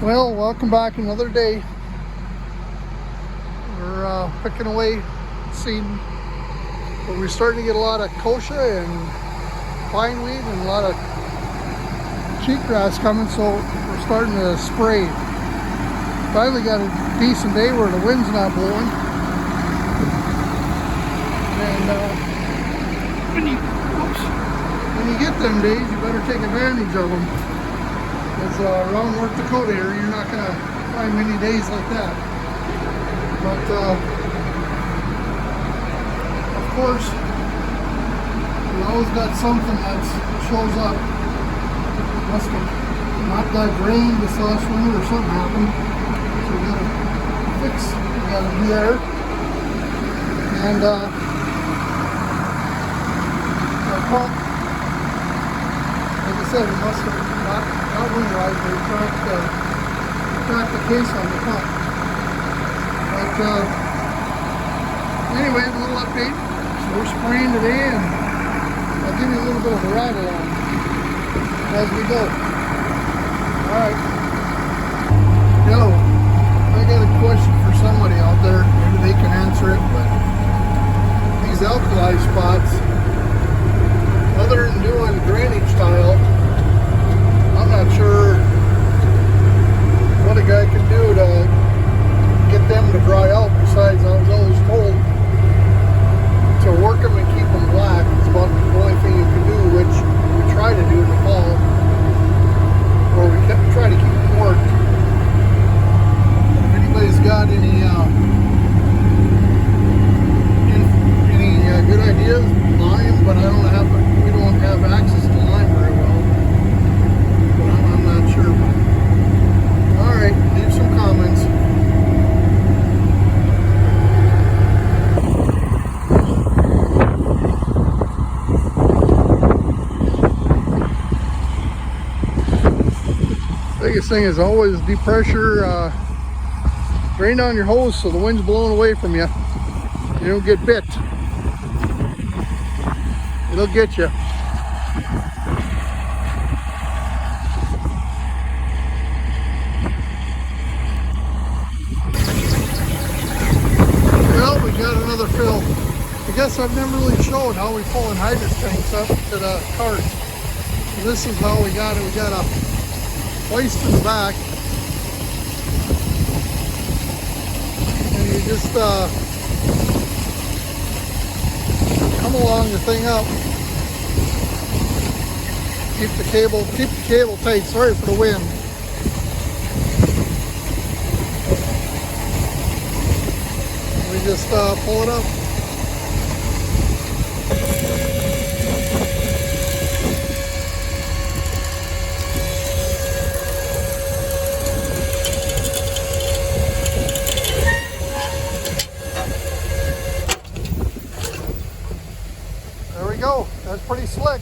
Well, welcome back another day. We're picking away seed, but we're starting to get a lot of kochia and pine weed and a lot of cheatgrass coming, so we're starting to spray. Finally got a decent day where the wind's not blowing, and when you get them days, you better take advantage of them. Because around North Dakota here, you're not going to find many days like that. But, of course, you always got something that shows up. Must have not got rain this last winter or something happened. So we got to fix, we got to be there. And our pump, like I said, we must have not winterized, but we cracked the case on the pump. But anyway, a little update. So we're spraying today, and I'll give you a little bit of a ride along as we go. Alright. Yo, I got a question for somebody out there. Maybe they can answer it, but these alkali spots, other than doing drainage tile, I'm not sure what a guy can do to get them to dry out. Besides, I was always told to work them and keep them black. It's about the only thing you can do, which we try to do in the fall, or we try to keep them worked. If anybody's got any good ideas, lime, but we don't have access to lime very well. I'm not sure. Alright, leave some comments. Biggest thing is always deep pressure. Drain down your hose so the wind's blowing away from you. You don't get bit. It'll get you. Well, we got another fill. I guess I've never really showed how we pull anhydrous tanks up to the cart. So this is how we got it. We got a hoist in the back, and you just come along the thing up. Keep the cable tight. Sorry for the wind. We just pull it up. There we go. That's pretty slick.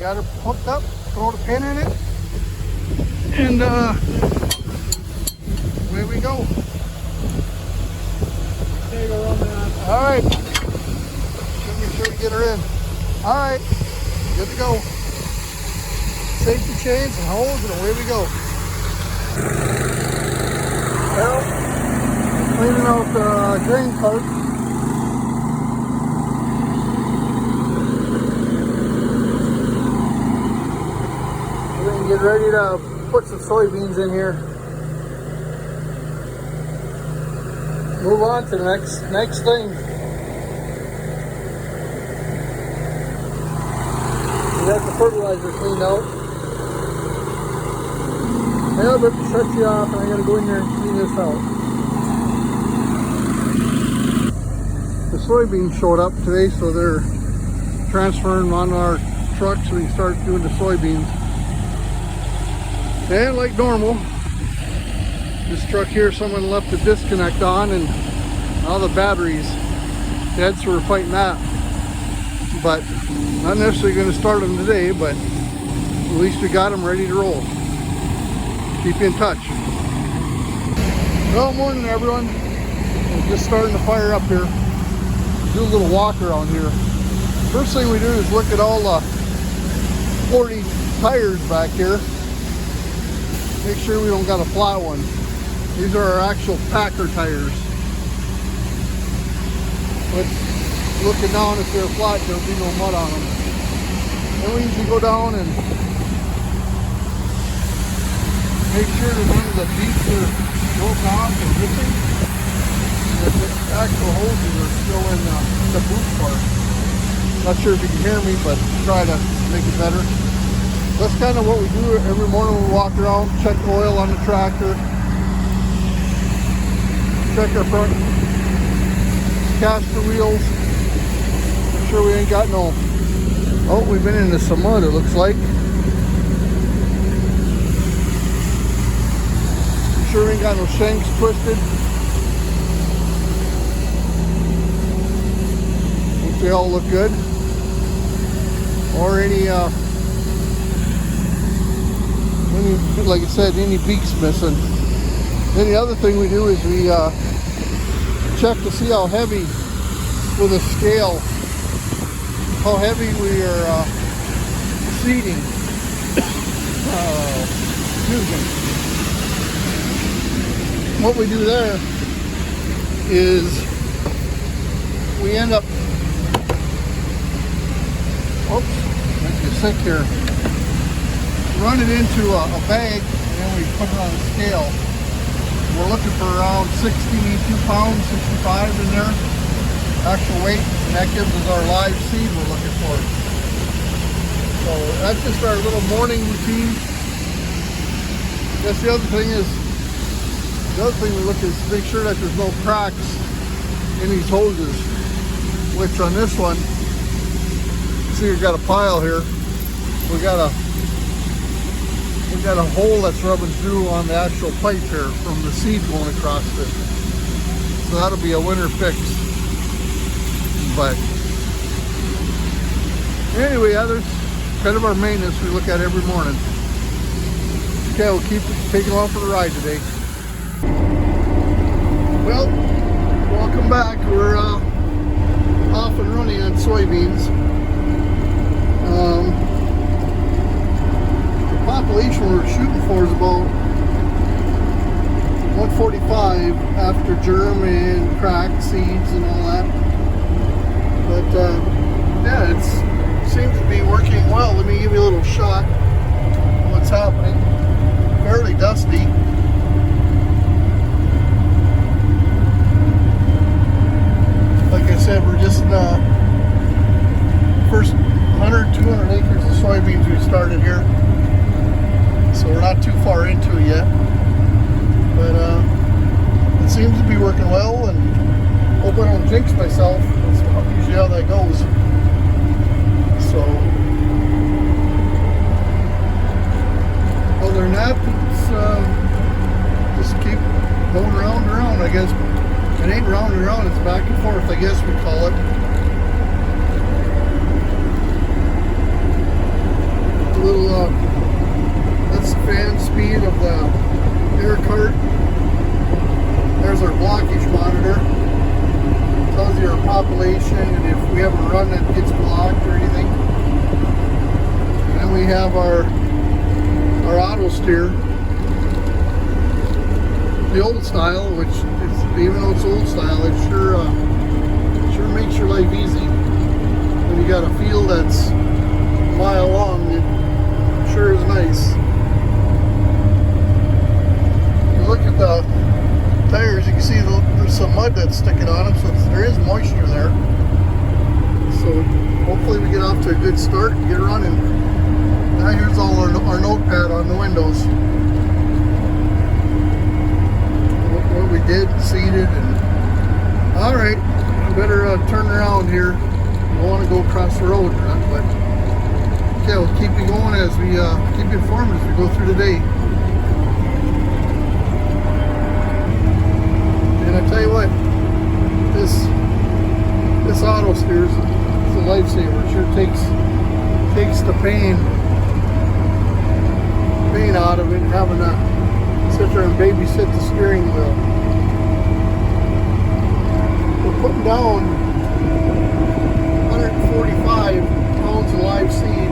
Got her hooked up, throw the pin in it, and away we go. Alright. Make sure we get her in. Alright. Good to go. Safety chains and hose, and away we go. Well, cleaning out the grain cart. Get ready to put some soybeans in here. Move on to the next thing. We got the fertilizer cleaned out. Yeah, but it shuts you off, and I gotta go in there and clean this out. The soybeans showed up today, so they're transferring on our truck so we can start doing the soybeans. And like normal, this truck here, someone left the disconnect on, and all the batteries dead, so we're fighting that. But not necessarily going to start them today, but at least we got them ready to roll. Keep you in touch. Well, morning everyone. We're just starting to fire up here. Do a little walk around here. First thing we do is look at all the 40 tires back here. Make sure we don't got a flat one. These are our actual Packer tires. But looking down, if they're flat, there'll be no mud on them. Then we usually go down and make sure that none of the beaks are broke off and missing. And the actual hoses are still in the boot part. Not sure if you can hear me, but try to make it better. That's kind of what we do every morning. We walk around, check the oil on the tractor, check our front caster wheels, make sure we ain't got no, oh, we've been into some mud, it looks like. Make sure we ain't got no shanks twisted. Hope they all look good. Or any like I said, any beaks missing. Then the other thing we do is we check to see how heavy with a scale, how heavy we are seeding. Using. What we do there is we end up, oops, makes you sick here. Run it into a bag, and then we put it on a scale. We're looking for around 62 pounds, 65 in there, actual weight, and that gives us our live seed we're looking for. So that's just our little morning routine. That's the other thing is, the other thing we look at is to make sure that there's no cracks in these hoses, which on this one, see we've got a pile here. We got a hole that's rubbing through on the actual pipe here from the seed going across it. So that'll be a winter fix. But anyway, others, kind of our maintenance we look at every morning. Okay, we'll keep taking along for the ride today. Well, welcome back. We're off and running on soybeans. Population we're shooting for is about 145 after germ and cracked seeds and all that. But yeah, it seems to be working well. Let me give you a little shot of what's happening. Fairly dusty. Like I said, we're just first 100, 200 acres of soybeans we started here. So we're not too far into it yet, but it seems to be working well, and hope I don't jinx myself. That's usually how that goes. So other than that, it's just keep going round and round, I guess. It ain't round and round, it's back and forth, I guess we call it. A little that's the fan speed of the air cart. There's our blockage monitor. Tells you our population and if we have a run that gets blocked or anything. And then we have our auto steer. The old style, which is, even though it's old style, it sure makes your life easy. When you got a field that's a mile long, it sure is nice. Look at the tires, you can see there's some mud that's sticking on them, so there is moisture there. So hopefully we get off to a good start and get running. Now here's all our notepad on the windows. What we did, seeded, and alright, I better turn around here. I don't want to go across the road, but okay, we'll keep you going as we keep you informed as we go through the day. I tell you what, this auto steer is a lifesaver. It sure takes the pain out of it, having to sit there and babysit the steering wheel. We're putting down 145 pounds of live seed